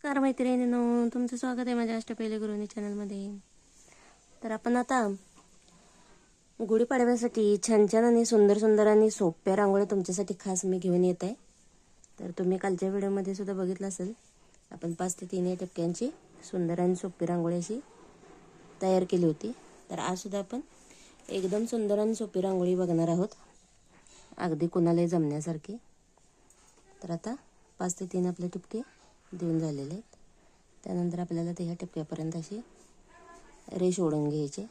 नमस्कार मैत्रिणींनो, तुमचं स्वागत आहे माझ्या अष्टपैलू गृहिणी चॅनलमध्ये. तर आपण आता गुढीपाडव्यासाठी छान छान आणि सुंदर सुंदर आणि सोप्या रांगोळ्या तुमच्यासाठी खास मी घेऊन येत आहे. तर तुम्ही कालच्या व्हिडिओमध्ये सुद्धा बघितलं असेल, आपण 5 ते 3 या टप्प्यांची सुंदर आणि सोपी रांगोळी अशी तयार केली होती. तर आज सुद्धा आपण एकदम सुंदर आणि सोपी रांगोळी बघणार आहोत, अगदी कुणालाही जमण्यासारखी. तर आता 5 ते 3 आपले टिपके देऊन झालेले आहेत. त्यानंतर आपल्याला ते ह्या टिपक्यापर्यंत अशी रेष ओढून घ्यायची.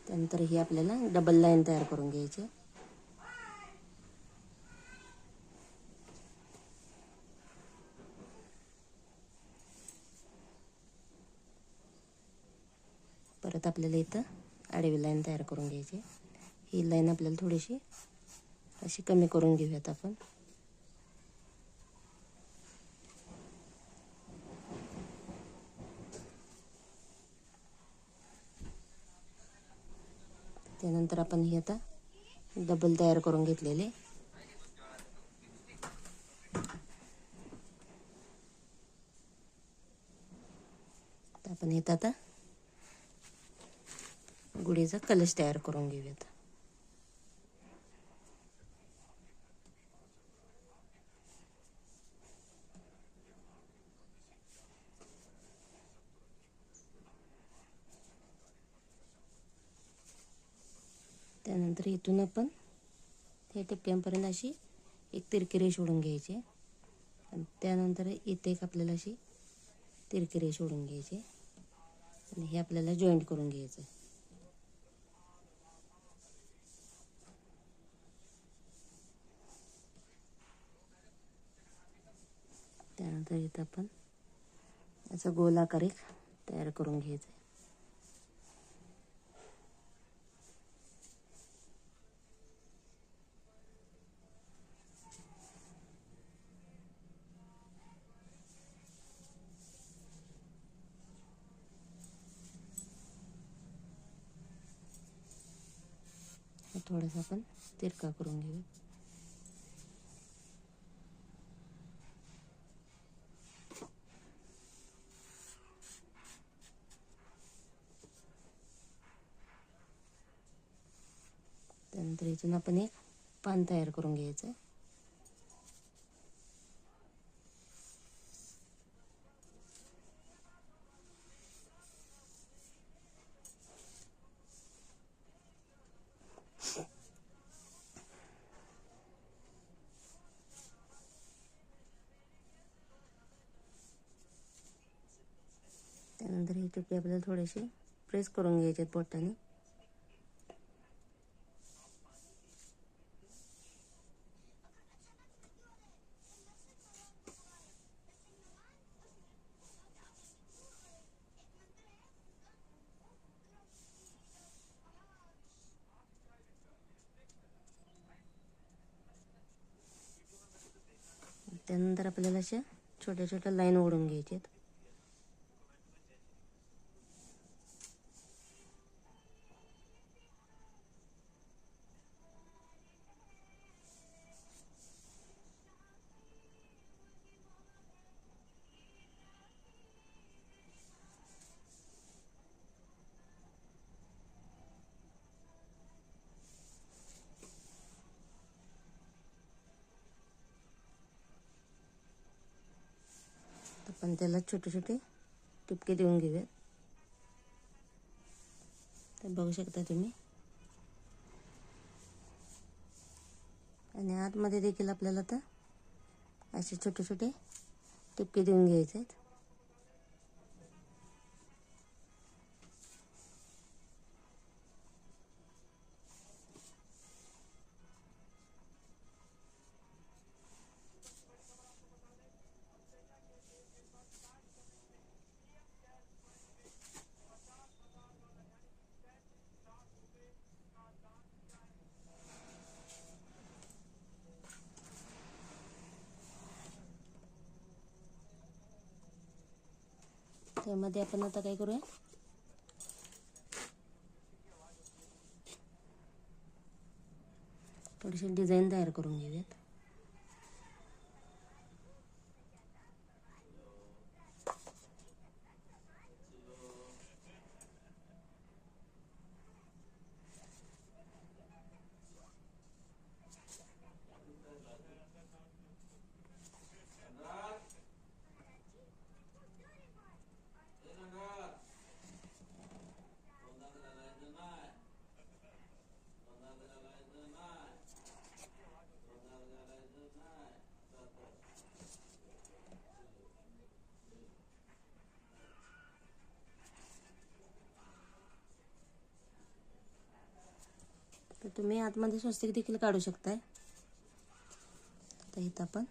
त्यानंतर ही आपल्याला डबल लाईन तयार करून घ्यायची. परत आपल्याला इथं आडवी लाईन तयार करून घ्यायची. ही लाईन आपल्याला थोडीशी अशी कमी करून घेऊयात आपण. त्यानंतर आपण ही आता डबल तयार करून घेतलेले. तर आपण इथं आता गुढीचा कलश तयार करून घेऊयात. त्यानंतर इथून आपण हे टिपक्यांपर्यंत अशी एक तिरकी रेष ओढून घ्यायची. आणि त्यानंतर इथे एक आपल्याला अशी तिरकी रेष ओढून घ्यायची आणि हे आपल्याला जॉईंट करून घ्यायचं. त्यानंतर इथं आपण याचा गोल आकार एक तयार करून घ्यायचा. थोडासा आपण तिरका करून घेऊ. त्यानंतर इथून आपण एक पान तयार करून घ्यायचं. त्यानंतर ही टिपी आपल्याला थोडीशी प्रेस करून घ्यायची बोटाने. त्यानंतर आपल्याला अशा छोट्या छोट्या लाईन ओढून घ्यायच्यात. आपण त्याला छोटे छोटे टिपके देऊन घेऊयात. तर बघू शकता तुम्ही. आणि आतमध्ये देखील आपल्याला आता असे छोटे छोटे टिपके देऊन घ्यायचे आहेत. त्यामध्ये आपण आता काय करूया, थोडीशी डिझाईन तयार करून घेऊयात. तर तुम्ही आतमध्ये स्वस्तिक देखील काढू शकताय. तर इथं आपण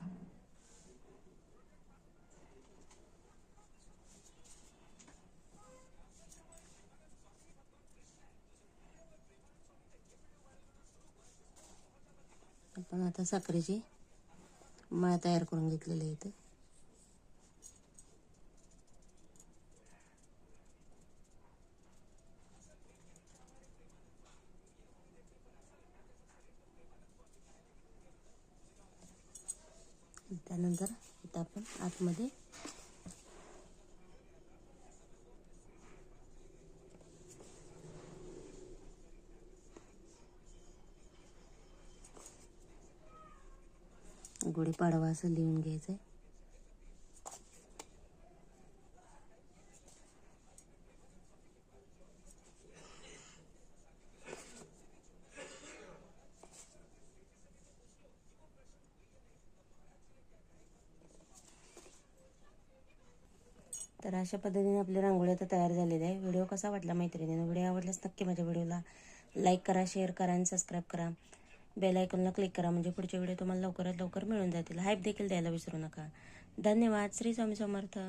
आता साखरेची माळ तयार करून घेतलेली आहे इथे. त्यानंतर इथं आपण आतमध्ये गुढीपाडवा असं लिहून घ्यायचंय. तर अशा पद्धतीने आपली रांगोळी आता तयार झालेली आहे. व्हिडिओ कसा वाटला मैत्रिणींनो? व्हिडिओ आवडल्यास नक्की माझ्या व्हिडिओला लाईक करा, शेअर करा आणि सबस्क्राईब करा. बेल आयकॉनला क्लिक करा म्हणजे पुढचे व्हिडिओ तुम्हाला लवकरात लवकर मिळून जातील. हाईप देखील द्यायला विसरू नका. धन्यवाद. श्री स्वामी समर्थ.